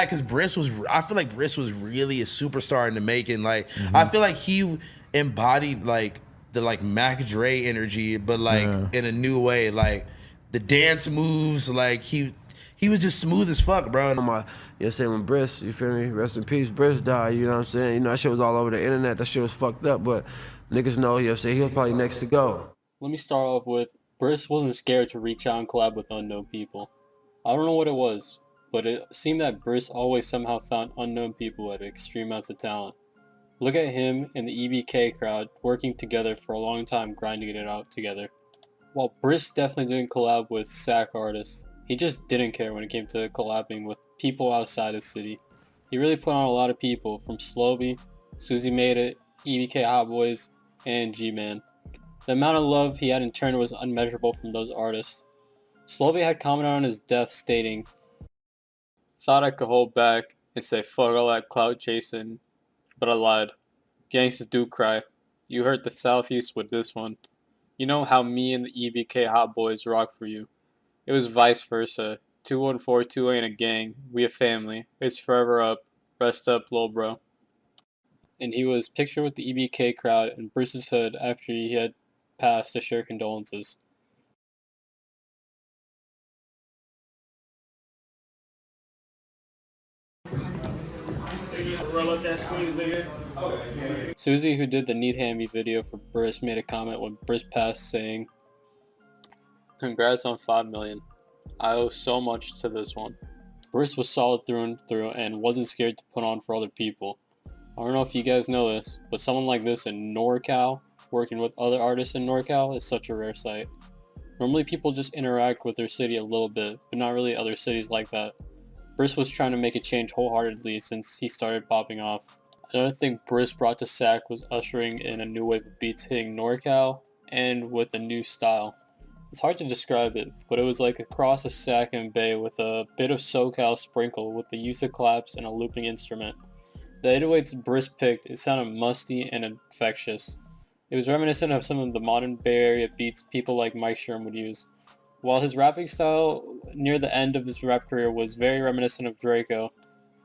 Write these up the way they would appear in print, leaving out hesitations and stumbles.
mad because I feel like Bris was really a superstar in the making. Like, I feel like he embodied like the like Mac Dre energy, but like in a new way. Like the dance moves, like he was just smooth as fuck, bro. You know what I'm saying, when Bris, you feel me? Rest in peace, Bris died, you know what I'm saying? You know, that shit was all over the internet, that shit was fucked up, but niggas know, you know what I'm saying, he was probably next to go. Let me start off with, Bris wasn't scared to reach out and collab with unknown people. I don't know what it was, but it seemed that Bris always somehow found unknown people with extreme amounts of talent. Look at him and the EBK crowd working together for a long time, grinding it out together. While Bris definitely didn't collab with SAC artists, he just didn't care when it came to collabing with people outside the city. He really put on a lot of people, from Slowby, Susie Made It, EBK Hot Boys, and G-Man. The amount of love he had in turn was unmeasurable from those artists. Slowby had commented on his death stating, "Thought I could hold back and say fuck all that clout chasing, but I lied. Gangsters do cry. You hurt the Southeast with this one. You know how me and the EBK Hot Boys rock for you. It was vice versa. 2142 ain't a gang. We a family. It's forever up. Rest up, lil bro." And he was pictured with the EBK crowd in Bris's hood after he had passed to share condolences. Susie, who did the Need Hammy video for Bris, made a comment when Bris passed saying, "Congrats on 5 million. I owe so much to this one." Bris was solid through and through and wasn't scared to put on for other people. I don't know if you guys know this, but someone like this in NorCal, working with other artists in NorCal, is such a rare sight. Normally people just interact with their city a little bit, but not really other cities like that. Bris was trying to make a change wholeheartedly since he started popping off. Another thing Bris brought to SAC was ushering in a new wave of beats hitting NorCal, and with a new style. It's hard to describe it, but it was like a cross of SAC and Bay with a bit of SoCal sprinkle with the use of claps and a looping instrument. The 808s Bris picked, it sounded musty and infectious. It was reminiscent of some of the modern Bay Area beats people like Mike Sherm would use. While his rapping style near the end of his rap career was very reminiscent of Draco,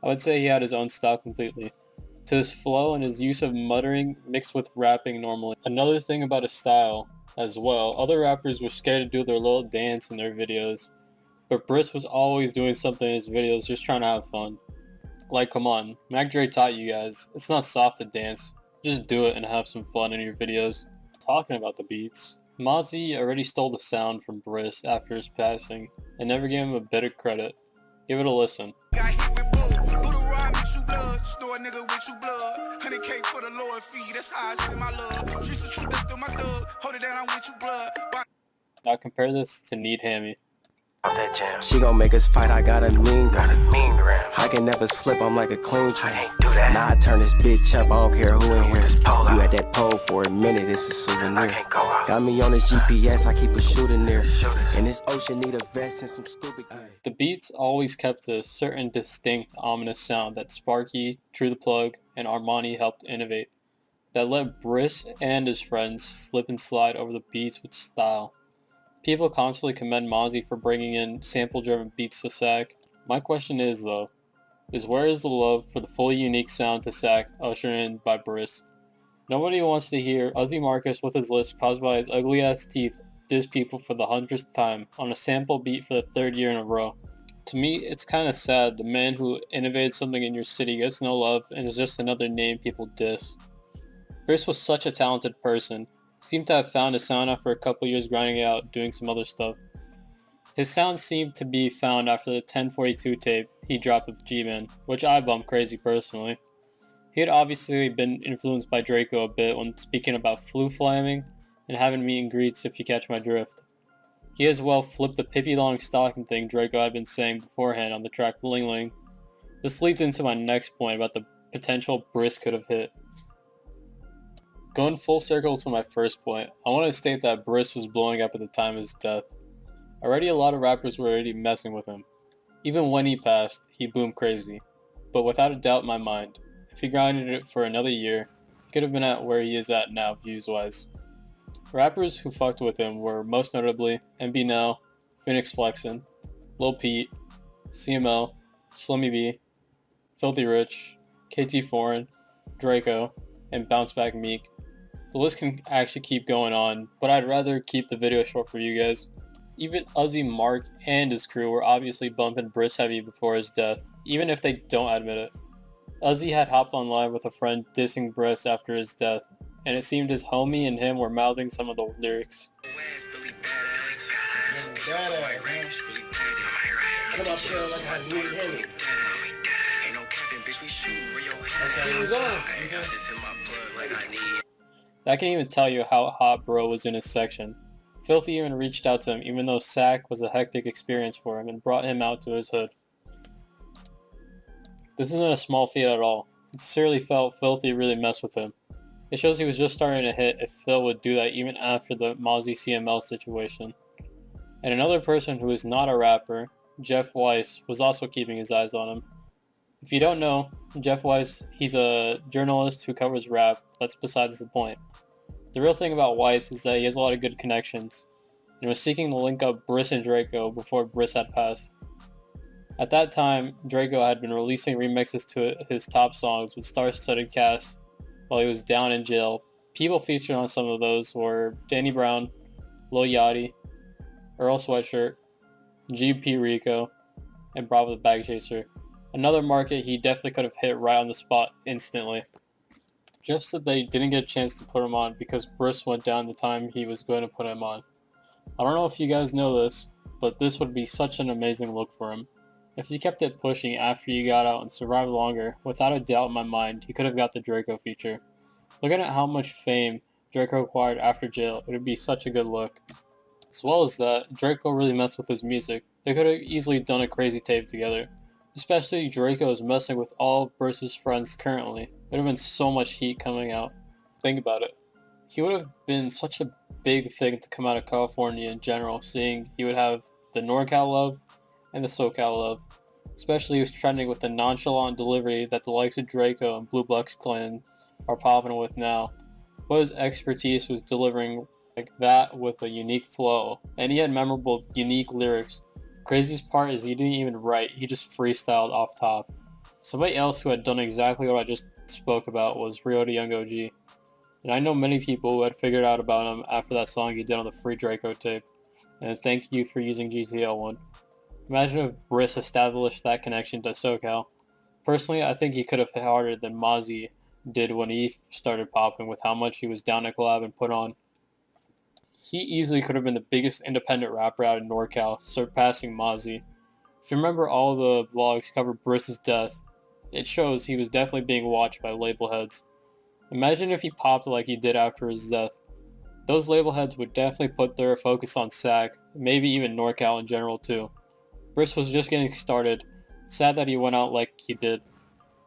I would say he had his own style completely. To his flow and his use of muttering mixed with rapping normally. Another thing about his style as well, other rappers were scared to do their little dance in their videos, but Bris was always doing something in his videos just trying to have fun. Like, come on, Mac Dre taught you guys, it's not soft to dance, just do it and have some fun in your videos. Talking about the beats, Mozzie already stole the sound from Bris after his passing and never gave him a bit of credit. Give it a listen. Now compare this to Need Hammy. She gon' make us fight, I got a mean girl. I can never slip, I'm like a clean tree. Now I turn this bitch up, I don't care who in here. You at that pole for a minute, it's a souvenir. Got me on this GPS, I keep a shooting there. And this ocean need a vest and some scuba gear. The beats always kept a certain distinct, ominous sound that Sparky, True the Plug, and Armani helped innovate. That let Bris and his friends slip and slide over the beats with style. People constantly commend Mozzie for bringing in sample-driven beats to SAC. My question is, though, where is the love for the fully unique sound to SAC ushered in by Bris? Nobody wants to hear Uzi Marcus with his list caused by his ugly-ass teeth diss people for the 100th time on a sample beat for the 3rd year in a row. To me, it's kinda sad the man who innovated something in your city gets no love and is just another name people diss. Bris was such a talented person. Seemed to have found his sound after a couple years grinding it out, doing some other stuff. His sound seemed to be found after the 1042 tape he dropped with G-Man, which I bumped crazy personally. He had obviously been influenced by Draco a bit when speaking about flu flaming and having meet and greets, if you catch my drift. He as well flipped the Pippi Longstocking thing Draco had been saying beforehand on the track Bling Ling. This leads into my next point about the potential Bris could have hit. Going full circle to my first point, I want to state that Bris was blowing up at the time of his death. Already a lot of rappers were already messing with him. Even when he passed, he boomed crazy. But without a doubt in my mind, if he grinded it for another year, he could have been at where he is at now views-wise. Rappers who fucked with him were most notably MB Now, Phoenix Flexin, Lil Peep, CML, Slimmy B, Filthy Rich, KT Foreign, Draco, and Bounce Back Meek. The list can actually keep going on, but I'd rather keep the video short for you guys. Even Uzi, Mark, and his crew were obviously bumping Bris heavy before his death, even if they don't admit it. Uzi had hopped on live with a friend dissing Bris after his death, and it seemed his homie and him were mouthing some of the lyrics. That can even tell you how hot bro was in his section. Filthy even reached out to him even though SAC was a hectic experience for him and brought him out to his hood. This isn't a small feat at all. It sincerely felt Filthy really messed with him. It shows he was just starting to hit if Phil would do that even after the Mozzie CML situation. And another person who is not a rapper, Jeff Weiss, was also keeping his eyes on him. If you don't know, Jeff Weiss, he's a journalist who covers rap. That's besides the point. The real thing about Weiss is that he has a lot of good connections, and was seeking to link up Bris and Draco before Bris had passed. At that time, Draco had been releasing remixes to his top songs with star-studded casts while he was down in jail. People featured on some of those were Danny Brown, Lil Yachty, Earl Sweatshirt, GP Rico, and Bravo the Bag Chaser. Another market he definitely could have hit right on the spot instantly. Jeff said they didn't get a chance to put him on because Bris went down the time he was going to put him on. I don't know if you guys know this, but this would be such an amazing look for him. If he kept it pushing after he got out and survived longer, without a doubt in my mind, he could have got the Draco feature. Looking at how much fame Draco acquired after jail, it would be such a good look. As well as that, Draco really messed with his music. They could have easily done a crazy tape together. Especially Draco is messing with all of Bris's friends currently. It would have been so much heat coming out. Think about it. He would have been such a big thing to come out of California in general, seeing he would have the NorCal love and the SoCal love. Especially he was trending with the nonchalant delivery that the likes of Draco and Blue Bucks Clan are popping with now. But his expertise was delivering like that with a unique flow, and he had memorable, unique lyrics. Craziest part is he didn't even write, he just freestyled off top. Somebody else who had done exactly what I just spoke about was Rio the Young OG. And I know many people who had figured out about him after that song he did on the Free Draco tape. And thank you for using GTL1. Imagine if Bris established that connection to SoCal. Personally, I think he could have hit harder than Mozzie did when he started popping with how much he was down to collab and put on. He easily could have been the biggest independent rapper out in NorCal, surpassing Mozzie. If you remember all the vlogs cover Bris's death, it shows he was definitely being watched by label heads. Imagine if he popped like he did after his death. Those label heads would definitely put their focus on SAC, maybe even NorCal in general too. Bris was just getting started. Sad that he went out like he did.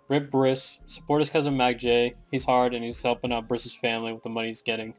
Rip Bris, support his cousin Mac J. He's hard and he's helping out Bris's family with the money he's getting.